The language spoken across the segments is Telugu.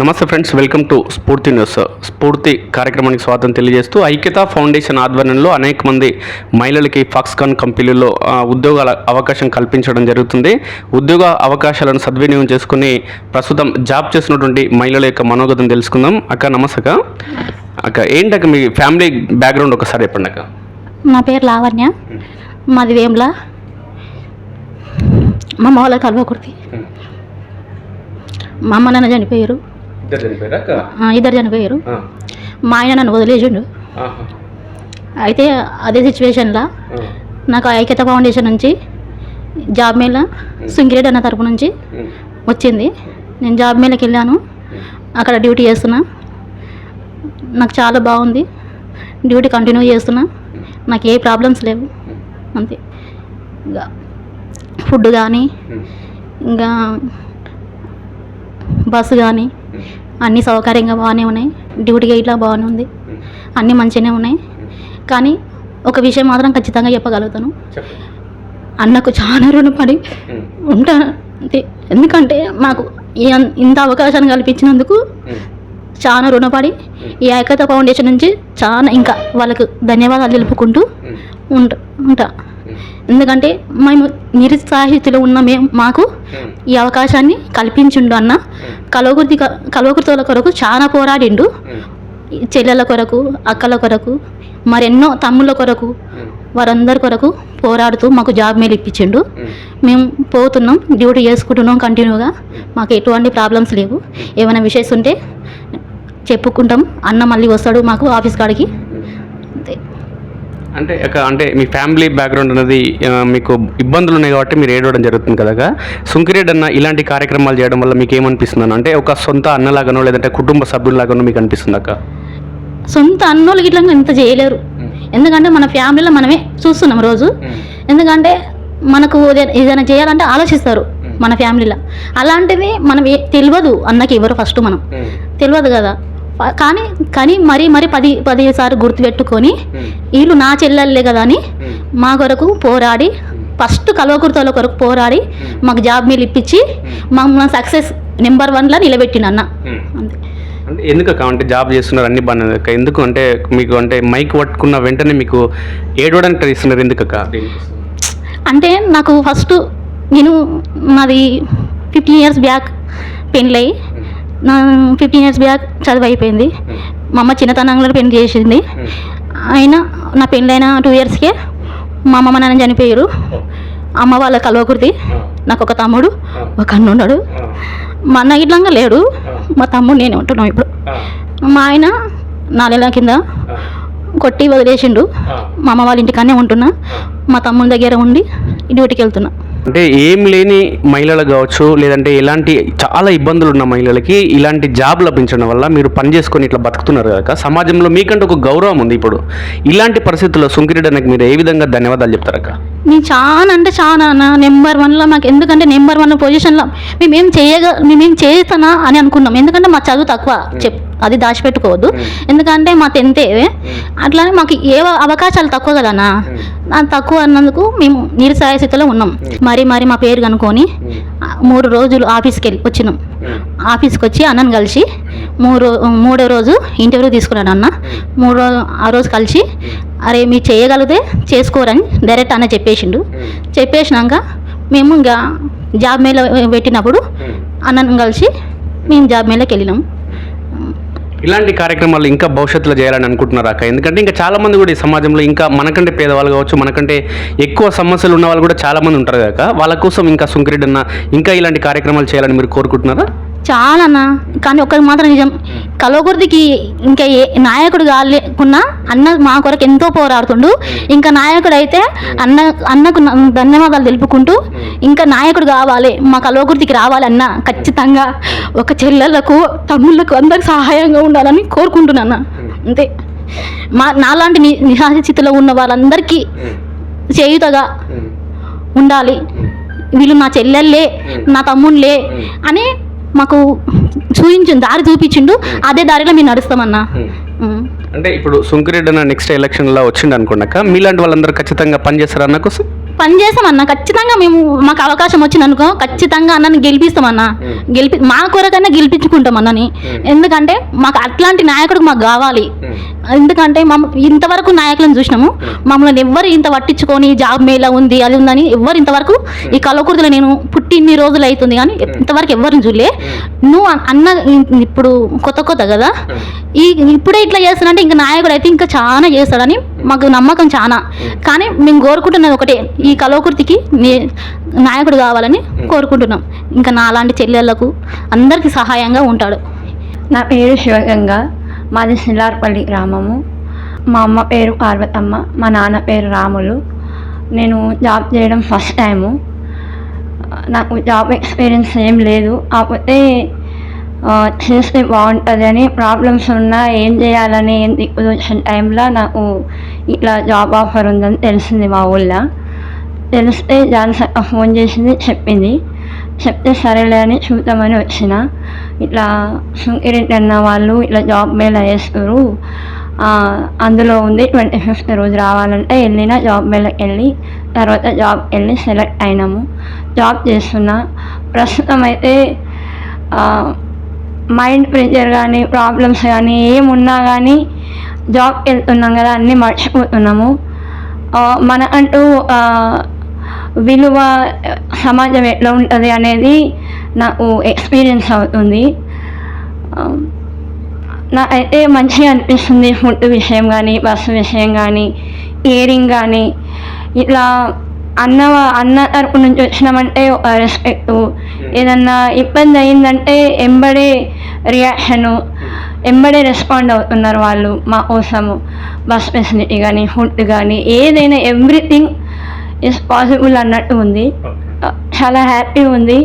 నమస్తే ఫ్రెండ్స్, వెల్కమ్ టు స్ఫూర్తి న్యూస్. స్ఫూర్తి కార్యక్రమానికి స్వాగతం తెలియజేస్తూ ఐక్యతా ఫౌండేషన్ ఆధ్వర్యంలో అనేక మంది మహిళలకి ఫాక్స్కాన్ కంపెనీలో ఉద్యోగాల అవకాశం కల్పించడం జరుగుతుంది. ఉద్యోగ అవకాశాలను సద్వినియోగం చేసుకుని ప్రస్తుతం జాబ్ చేస్తున్నటువంటి మహిళల యొక్క మనోగతం తెలుసుకుందాం. అక్క నమస్తే అక్క. ఏంటక్క మీ ఫ్యామిలీ బ్యాక్గ్రౌండ్ ఒకసారి చెప్పండి అక్క. నా పేరు లావణ్య, మాది వేముల. మా అమ్మ వాళ్ళ కల్వకుర్తి. మా అమ్మ నాన్న చనిపోయారు, ఇద్దరు చనిపోయారు. మా ఆయన నన్ను వదిలేసిండు. అయితే అదే సిచ్యువేషన్లో నాకు ఐక్యత ఫౌండేషన్ నుంచి జాబ్ మేళ సింగిరెడ్డి అన్న తరపు నుంచి వచ్చింది. నేను జాబ్ మేళకి వెళ్ళాను, అక్కడ డ్యూటీ చేస్తున్నా. నాకు చాలా బాగుంది, డ్యూటీ కంటిన్యూ చేస్తున్నా. నాకు ఏ ప్రాబ్లమ్స్ లేవు. అంతే. ఇంకా ఫుడ్ కానీ, ఇంకా బస్సు కానీ అన్నీ సౌకర్యంగా బాగానే ఉన్నాయి. డ్యూటీగా ఇట్లా బాగానే ఉంది, అన్నీ మంచిగానే ఉన్నాయి. కానీ ఒక విషయం మాత్రం ఖచ్చితంగా చెప్పగలుగుతాను, అన్నకు చాలా రుణపడి ఉంటాను. ఎందుకంటే మాకు ఇంత అవకాశాన్ని కల్పించినందుకు చాలా రుణపడి ఈ ఐక్యత ఫౌండేషన్ నుంచి చాలా ఇంకా వాళ్ళకు ధన్యవాదాలు తెలుపుకుంటూ ఉంటా. ఎందుకంటే మేము నిరుత్సాహితులు ఉన్న మాకు ఈ అవకాశాన్ని కల్పించిండు అన్న. కల్వకుర్తుల కొరకు చాలా పోరాడిండు, చెల్లెల కొరకు, అక్కల కొరకు, మరెన్నో తమ్ముళ్ళ కొరకు, వారందరి కొరకు పోరాడుతూ మాకు జాబ్ మేలు ఇప్పించిండు. మేము పోతున్నాం, డ్యూటీ చేసుకుంటున్నాం కంటిన్యూగా. మాకు ఎటువంటి ప్రాబ్లమ్స్ లేవు. ఏమైనా విషయస్ ఉంటే చెప్పుకుంటాం. అన్న మళ్ళీ వస్తాడు మాకు ఆఫీస్ కాడికి. అంతే. అంటే మీ ఫ్యామిలీ బ్యాక్గ్రౌండ్ అనేది మీకు ఇబ్బందులు ఉన్నాయి కాబట్టి మీరు ఏడవడం జరుగుతుంది కదా. సుంకిరెడ్డి అన్న ఇలాంటి కార్యక్రమాలు చేయడం వల్ల మీకు ఏమనిపిస్తుంది అన్న? అంటే ఒక సొంత అన్నలాగానో లేదంటే కుటుంబ సభ్యులాగానో మీకు అనిపిస్తుంది అక్క? సొంత అన్నోళ్ళకి ఇట్లా ఇంత చేయలేరు. ఎందుకంటే మన ఫ్యామిలీలో మనమే చూస్తున్నాం రోజు. ఎందుకంటే మనకు ఏదైనా చేయాలంటే ఆలోచిస్తారు మన ఫ్యామిలీలో. అలాంటిది మనం తెలియదు అన్నకి ఎవరు ఫస్ట్ మనం తెలియదు కదా. కానీ మరీ 10 సార్లు గుర్తుపెట్టుకొని వీళ్ళు నా చెల్లెళ్ళే కదా అని మా కొరకు పోరాడి, ఫస్ట్ కల్వకుర్తుల కొరకు పోరాడి మాకు జాబ్ మీలు ఇప్పించి మమ్మల్ని సక్సెస్ నెంబర్ 1లా నిలబెట్టిన అన్న. అంతే. అంటే ఎందుకు అంటే జాబ్ చేస్తున్నారు అన్ని బాగా ఎందుకు అంటే మీకు అంటే మైక్ పట్టుకున్న వెంటనే మీకు ఏడవడానికి ట్రై చేస్తున్నారు ఎందుకు అక్క? అంటే నాకు ఫస్ట్ నాది 15 years బ్యాక్ పెళ్ళై, నా 15 years బ్యాక్ చదువు అయిపోయింది. మా అమ్మ చిన్నతనంలో పెళ్లి చేసింది. అయినా నా పెళ్ళైన 2 yearsకే మా అమ్మ నాన్న చనిపోయారు. అమ్మ వాళ్ళ కల్వకుర్తి. నాకు ఒక తమ్ముడు, ఒక అన్న ఉన్నాడు. మా అన్న ఇట్లంగా లేడు, మా తమ్ముడు నేనే ఉంటున్నాం ఇప్పుడు. మా ఆయన 4 నెలల కింద కొట్టి వదిలేసిండు. మా అమ్మ వాళ్ళ ఇంటికానే ఉంటున్నా, మా తమ్ముడి దగ్గర ఉండి డ్యూటీకి వెళ్తున్నా. అంటే ఏం లేని మహిళలు కావచ్చు, లేదంటే ఇలాంటి చాలా ఇబ్బందులు ఉన్న మహిళలకి ఇలాంటి జాబ్ లభించడం వల్ల మీరు పని చేసుకొని ఇట్లా బతుకుతున్నారు కదా. సమాజంలో మీకంటే ఒక గౌరవం ఉంది. ఇప్పుడు ఇలాంటి పరిస్థితుల్లో సుంకిరెడ్డి అన్నకి మీరు ఏ విధంగా ధన్యవాదాలు చెప్తారక్క? నేను చాలా అంటే చాలా నెంబర్ 1లో మాకు. ఎందుకంటే నెంబర్ 1 పొజిషన్లో మేమేం చేస్తానా అని అనుకున్నాం. ఎందుకంటే మా చదువు తక్కువ, అది దాచిపెట్టుకోవద్దు. ఎందుకంటే మా 10th అట్లానే మాకు ఏ అవకాశాలు తక్కువ కదన్నా. తక్కువ అన్నందుకు మేము నిరుత్సాహ స్థితిలో ఉన్నాం. మరి మా పేరు కనుక్కొని 3 రోజులు ఆఫీస్కి వచ్చినాం. ఆఫీస్కి వచ్చి అన్నను కలిసి 3వ రోజు ఇంటర్వ్యూ తీసుకున్నాను అన్న. ఆ రోజు కలిసి అరే మీరు చేయగలిగితే చేసుకోరని డైరెక్ట్ అన్న చెప్పేసినాక మేము ఇంకా జాబ్ మేళ పెట్టినప్పుడు అన్నను కలిసి మేము జాబ్ మేళకి వెళ్ళినాం. ఇలాంటి కార్యక్రమాలు ఇంకా భవిష్యత్తులో చేయాలని అనుకుంటున్నారు అక్క? ఎందుకంటే ఇంకా చాలామంది కూడా ఈ సమాజంలో ఇంకా మనకంటే పేదవాళ్ళు కావచ్చు, మనకంటే ఎక్కువ సమస్యలు ఉన్న వాళ్ళు కూడా చాలామంది ఉంటారు కదా. వాళ్ళ కోసం ఇంకా సుంకిరెడ్డి అన్న ఇంకా ఇలాంటి కార్యక్రమాలు చేయాలని మీరు కోరుకుంటున్నారా? చాలా అన్న. కానీ ఒక్కరికి మాత్రం నిజం, కల్వకుర్తికి ఇంకా ఏ నాయకుడు కాలేకున్నా అన్న మా కొరకు ఎంతో పోరాడుతుండు. ఇంకా నాయకుడు అయితే అన్నకు ధన్యవాదాలు తెలుపుకుంటూ ఇంకా నాయకుడు కావాలి, మా కల్వకుర్తికి రావాలన్న ఖచ్చితంగా ఒక చెల్లెళ్ళకు, తమ్ముళ్ళకు అందరికి సహాయంగా ఉండాలని కోరుకుంటున్నాను. అంతే. నాలాంటి నిరాశ స్థితిలో ఉన్న వాళ్ళందరికీ చేయుతగా ఉండాలి. వీళ్ళు నా చెల్లెళ్ళే, నా తమ్ముళ్ళే అని మాకు దారి చూపించిండు. అదే దారిలో మేము నడుస్తామన్నా. అంటే ఇప్పుడు సుంకిరెడ్డి అన్న నెక్స్ట్ ఎలక్షన్లో వచ్చిండు అనుకున్నాక మీలాంటి వాళ్ళందరూ ఖచ్చితంగా పనిచేస్తారు అన్న కోసం? పని చేస్తామన్నా ఖచ్చితంగా. మేము మాకు అవకాశం వచ్చింది అనుకో ఖచ్చితంగా అన్నని గెలిపిస్తామన్నా. మా కొరకన్నా గెలిపించుకుంటాం అన్నని. ఎందుకంటే మాకు అట్లాంటి నాయకుడు మాకు కావాలి. ఎందుకంటే ఇంతవరకు నాయకులను చూసినాము, మమ్మల్ని ఎవ్వరు ఇంత పట్టించుకొని జాబ్ మేళ ఉంది అది ఉందని ఎవ్వరు ఇంతవరకు ఈ కలవకుర్తిలో నేను పుట్టి ఇన్ని రోజులు అవుతుంది కానీ ఇంతవరకు ఎవరిని చూడలే. నువ్వు అన్న ఇప్పుడు కొత్త కదా ఇప్పుడే ఇట్లా చేస్తానంటే ఇంకా నాయకుడు అయితే ఇంకా చాలా చేస్తాడని మాకు నమ్మకం చాలా. కానీ మేము కోరుకుంటున్నది ఒకటే, ఈ కలవకుర్తికి నాయకుడు కావాలని కోరుకుంటున్నాం. ఇంకా నాలాంటి చెల్లెళ్లకు అందరికీ సహాయంగా ఉంటాడు. నా పేరు శివగంగ, మాది శిలార్పల్లి గ్రామము. మా అమ్మ పేరు పార్వతమ్మ, మా నాన్న పేరు రాములు. నేను జాబ్ చేయడం ఫస్ట్ టైము. నాకు జాబ్ ఎక్స్పీరియన్స్ ఏం లేదు. కాకపోతే చేస్తే బాగుంటుంది అని, ప్రాబ్లమ్స్ ఉన్నా ఏం చేయాలని ఏం దిక్కుదోచిన టైంలో నాకు ఇట్లా జాబ్ ఆఫర్ ఉందని తెలిసింది. మా ఊళ్ళో తెలిస్తే జాన్సన్ ఫోన్ చేసింది, చెప్తే సరేలే అని చూద్దామని వచ్చిన. ఇట్లా సుంకిరెడ్డి అన్న వాళ్ళు ఇట్లా జాబ్ మేళ చేస్తారు, అందులో ఉంది 25th రోజు రావాలంటే వెళ్ళిన. జాబ్ మేళకి వెళ్ళి తర్వాత జాబ్ వెళ్ళి సెలెక్ట్ అయినాము. జాబ్ చేస్తున్నా. ప్రస్తుతం అయితే మైండ్ ప్రెషర్ కానీ ప్రాబ్లమ్స్ కానీ ఏమున్నా కానీ జాబ్కి వెళ్తున్నాం కదా, అన్నీ మర్చిపోతున్నాము. మన అంటూ విలువ సమాజం ఎట్లా ఉంటుంది అనేది నాకు ఎక్స్పీరియన్స్ అవుతుంది. నాకైతే మంచిగా అనిపిస్తుంది. ఫుడ్ విషయం కానీ, బస్సు విషయం కానీ, కేరింగ్ కానీ, ఇట్లా అన్న తరపు నుంచి వచ్చినామంటే ఒక రెస్పెక్టు. ఏదన్నా ఇబ్బంది అయిందంటే ఎంబడే రియాక్షను, ఎంబడే రెస్పాండ్ అవుతున్నారు వాళ్ళు మా కోసము. బస్ ఫెసిలిటీ కానీ, ఫుడ్ కానీ, ఏదైనా ఎవ్రీథింగ్ ఇస్ పాసిబుల్ అన్నట్టు ఉంది. చాలా హ్యాపీ ఉంది.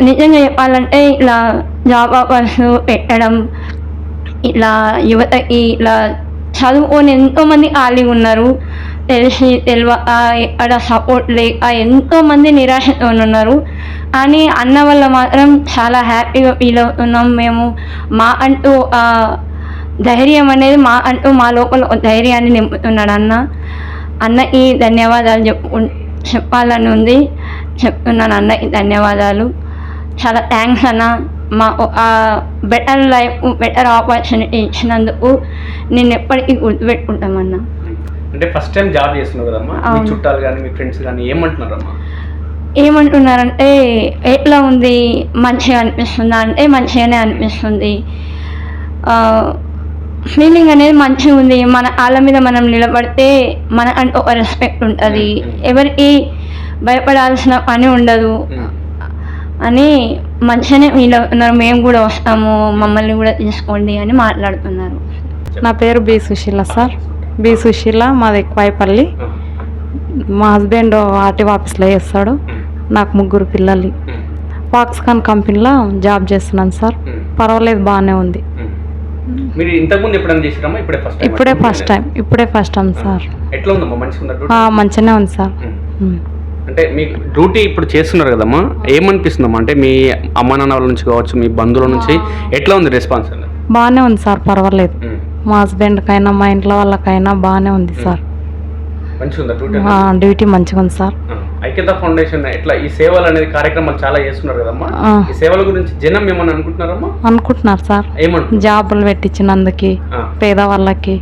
నిజంగా చెప్పాలంటే ఇట్లా జాబ్ ఆఫర్స్ పెట్టడం, ఇట్లా యువతకి ఇట్లా చదువుకొని ఎంతోమంది ఖాళీగా ఉన్నారు, తెలియక ఎక్కడ సపోర్ట్ లేక ఎంతోమంది నిరాశతో ఉన్నారు. కానీ అన్న వల్ల మాత్రం చాలా హ్యాపీగా ఫీల్ అవుతున్నాం మేము. మా అంటూ ధైర్యం అనేది మా లోపల ధైర్యాన్ని నింపుతున్నాడు అన్నకి ధన్యవాదాలు చెప్పాలని ఉంది. చెప్తున్నాను అన్నకి ధన్యవాదాలు. చాలా థ్యాంక్స్ అన్న. మా బెటర్ లైఫ్, బెటర్ ఆపర్చునిటీ ఇచ్చినందుకు నేను ఎప్పటికీ గుర్తుపెట్టుకుంటామన్నా. అంటే ఫస్ట్ టైం జాబ్ చేస్తున్నావు కదమ్మా, మీ చుట్టాలు కానీ మీ ఫ్రెండ్స్ కానీ ఏమంటున్నారమ్మా? ఏమంటున్నారంటే ఎట్లా ఉంది, మంచిగా అనిపిస్తుందా అంటే మంచిగానే అనిపిస్తుంది. ఫీలింగ్ అనేది మంచిగా ఉంది. మన కాళ్ళ మీద మనం నిలబడితే మన అంటే ఒక రెస్పెక్ట్ ఉంటుంది, ఎవరికి భయపడాల్సిన పని ఉండదు అని మంచిగానే ఫీల్ అవుతున్నారు. మేము కూడా వస్తాము, మమ్మల్ని కూడా తీసుకోండి అని మాట్లాడుతున్నారు. నా పేరు B Sushila sir. B Sushila, మాది ఎక్కువైపల్లి. మా హస్బెండ్ ఆర్టీఓ ఆఫీస్లో చేస్తాడు. నాకు 3 పిల్లలు. ఫాక్స్కాన్ కంపెనీలో జాబ్ చేస్తున్నాను సార్. పర్వాలేదు, బాగానే ఉంది. మీరు ఇంతకుముందు ఎప్పుడైనా చేసారమ్మా? ఇప్పుడే ఫస్ట్ టైం సార్. ఎట్లా ఉందమ్మా? మంచిగా మంచిగానే ఉంది సార్. అంటే మీకు డ్యూటీ ఇప్పుడు చేస్తున్నారు కదమ్మా, ఏమనిపిస్తుందమ్మా? అంటే మీ అమ్మ నాన్న వాళ్ళ నుంచి కావచ్చు, మీ బంధువుల నుంచి ఎట్లా ఉంది రెస్పాన్స్? బాగానే ఉంది సార్, పర్వాలేదు. మా హస్బెండ్కైనా మా ఇంట్లో వాళ్ళకైనా బాగానే ఉంది సార్. డ్యూటీ మంచిగా ఉంది సార్. ఐక్యత ఫౌండేషన్ ఎట్లా ఈ సేవలు అనేది కార్యక్రమాలు చాలా చేస్తున్నారు కదమ్మా, ఈ సేవల గురించి జనం ఏమని అనుకుంటున్నారమ్మా? అనుకుంటున్నారు సార్. జాబులు పెట్టించినందుకు పేదవాళ్ళకి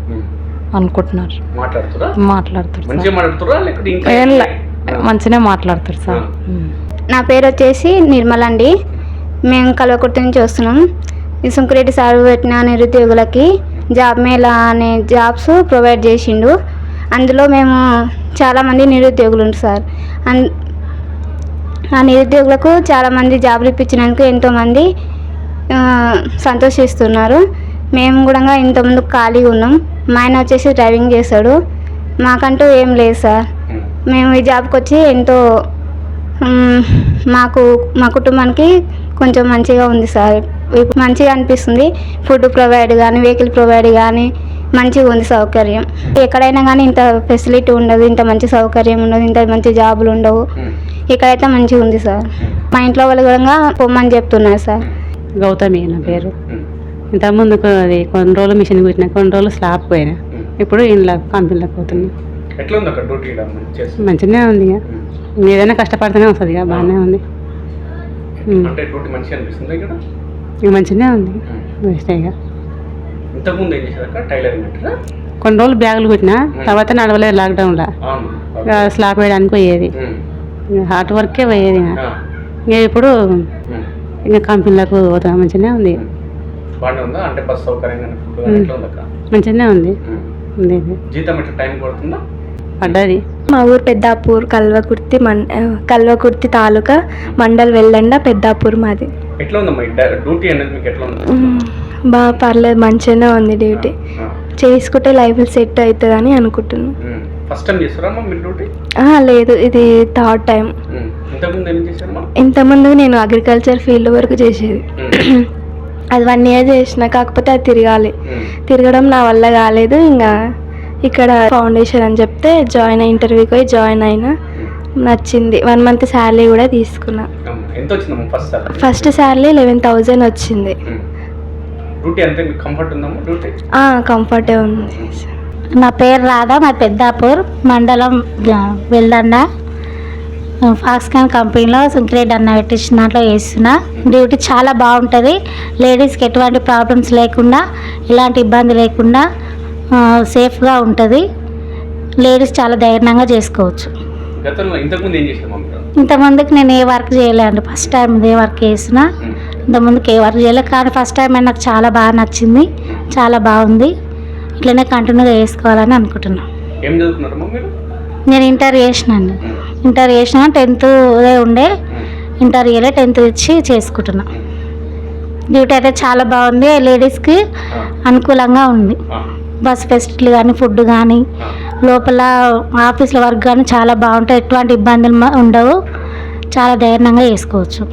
అనుకుంటున్నారు. మాట్లాడుతున్నారు మంచిగానే మాట్లాడుతారు సార్. నా పేరు వచ్చేసి నిర్మల్ అండి. మేము కల్వకుర్తి నుంచి వస్తున్నాం. ఈ సుంకిరెడ్డి సార్ పెట్టిన నిరుద్యోగులకి జాబ్ మేళా అనే జాబ్స్ ప్రొవైడ్ చేసిండు. అందులో మేము చాలామంది నిరుద్యోగులు ఉంటారు సార్. ఆ నిరుద్యోగులకు చాలామంది జాబులు ఇప్పించినందుకు ఎంతోమంది సంతోషిస్తున్నారు. మేము కూడా ఇంతకుముందు ఖాళీగా ఉన్నాం. మా ఆయన వచ్చేసి డ్రైవింగ్ చేస్తాడు. మాకంటూ ఏం లేదు సార్. మేము ఈ జాబ్కి వచ్చి ఎంతో మా కుటుంబానికి కొంచెం మంచిగా ఉంది సార్. మంచిగా అనిపిస్తుంది. ఫుడ్ ప్రొవైడ్ కానీ, వెహికల్ ప్రొవైడ్ కానీ మంచిగా ఉంది సౌకర్యం. ఎక్కడైనా కానీ ఇంత ఫెసిలిటీ ఉండదు, ఇంత మంచి సౌకర్యం ఉండదు, ఇంత మంచి జాబులు ఉండవు. ఇక్కడైతే మంచిగా ఉంది సార్. మా ఇంట్లో వాళ్ళు కూడా పొమ్మని చెప్తున్నారు సార్. గౌతమి నా పేరు. ఇంతకుముందుకు అది కొన్ని రోజులు మిషన్ కుట్టినా, కొన్ని రోజులు స్లాబ్ పోయినా, ఇప్పుడు ఇంట్లో కంపెనీలోకి పోతున్నా. ఎట్లా ఉంది అక్కడ డ్యూటీ చేసి? మంచిగానే ఉంది ఇక ఏదైనా కష్టపడితేనే వస్తుంది ఇక బాగానే ఉంది. అంటే డ్యూటీ మంచిగా అనిపిస్తుంది ఇక్కడ? ఇక మంచిగానే ఉంది వేస్ట్ ఇక. ఇంతకుముందు ఏం చేశారు అక్కడ? టైలరింగ్ పెట్టారా? కొన్ని రోజులు బ్యాగులు కుట్టినా, తర్వాత నడవలేదు లాక్డౌన్లో. అవును. ఇక స్లాబ్ వేయడానికి పోయేది, ఇక హార్డ్ వర్కే పోయేది. ఇక ఇప్పుడు ఇంకా కంపెనీలకు పోతా మంచిగానే ఉంది. బాగానే ఉందా? అంటే బస్ సౌకర్యంగా ఫుడ్ కానీ ఎట్లా ఉంది అక్కడ? మంచిగానే ఉంది. ఉంది జీతం ఎట్లా టైం పడుతుందా? పడ్డది. మా ఊరు పెద్దాపూర్, కల్వకుర్తి తాలూకా, మండల్ వెల్లండ, పెద్దాపూర్ మాది. ఎట్లా ఉందమ్మా డ్యూటీ అనేది మీకు ఎట్లా ఉంది? బాగా పర్లేదు, మంచిగానే ఉంది డ్యూటీ. చేసుకుంటే లైఫ్ సెట్ అవుతుందని అనుకుంటున్నాను. ఫస్ట్ టైం చేస్తారమ్మా మీరు డ్యూటీ? లేదు, ఇది థర్డ్ టైం. ఇంతకుముందు ఏం చేశారమ్మా? ఇంతకుముందు నేను అగ్రికల్చర్ ఫీల్డ్ వరకు చేసేది. అది 1 year చేసిన, కాకపోతే అది తిరగడం నా వల్ల కాలేదు. ఇంకా ఇక్కడ ఫౌండేషన్ అని చెప్తే ఇంటర్వ్యూకి పోయి జాయిన్ అయినా, నచ్చింది. 1 month శాలరీ కూడా తీసుకున్నా. ఎంత వచ్చిందమ్మా ఫస్ట్ సాలరీ? ఫస్ట్ శాలరీ 11,000 వచ్చింది. డ్యూటీ అంటే మీకు కంఫర్ట్ ఉందమ్మా? డ్యూటీ కంఫర్టే ఉంది. నా పేరు రాధా, మా పెద్దాపూర్ మండలం వెల్దండ. ఫాక్స్కాన్ కంపెనీలో సుంకిరెడ్డి అన్న పెట్టించిన దాంట్లో చేస్తున్నా. డ్యూటీ చాలా బాగుంటుంది. లేడీస్కి ఎటువంటి ప్రాబ్లమ్స్ లేకుండా, ఎలాంటి ఇబ్బంది లేకుండా సేఫ్గా ఉంటుంది. లేడీస్ చాలా ధైర్యంగా చేసుకోవచ్చు. గతంలో ఇంతకుముందు ఏం చేశారమ్మా మీరు? ఇంతకుముందుకు నేను ఏ వర్క్ చేయలేండి, ఫస్ట్ టైం ఇదే వర్క్ చేసిన. ఇంతకుముందుకు ఏ వర్క్ చేయలేదు, కానీ ఫస్ట్ టైం నాకు చాలా బాగా నచ్చింది, చాలా బాగుంది. ఇట్లనే కంటిన్యూగా చేసుకోవాలని అనుకుంటున్నాను. ఏం చదువుకున్నారమ్మా మీరు? నేను ఇంటర్ చేసినాను. ఇంటర్ చేసిన 10th ఉండే, ఇంటర్ చేయలే, 10th ఇచ్చి చేసుకుంటున్నా. డ్యూటీ అయితే చాలా బాగుంది, లేడీస్కి అనుకూలంగా ఉంది. బస్ ఫెసిలిటీ కానీ, ఫుడ్ కానీ, లోపల ఆఫీస్లో వర్క్ కానీ చాలా బాగుంటుంది. ఎటువంటి ఇబ్బందులు ఉండవు, చాలా ధైర్యంగా చేసుకోవచ్చు.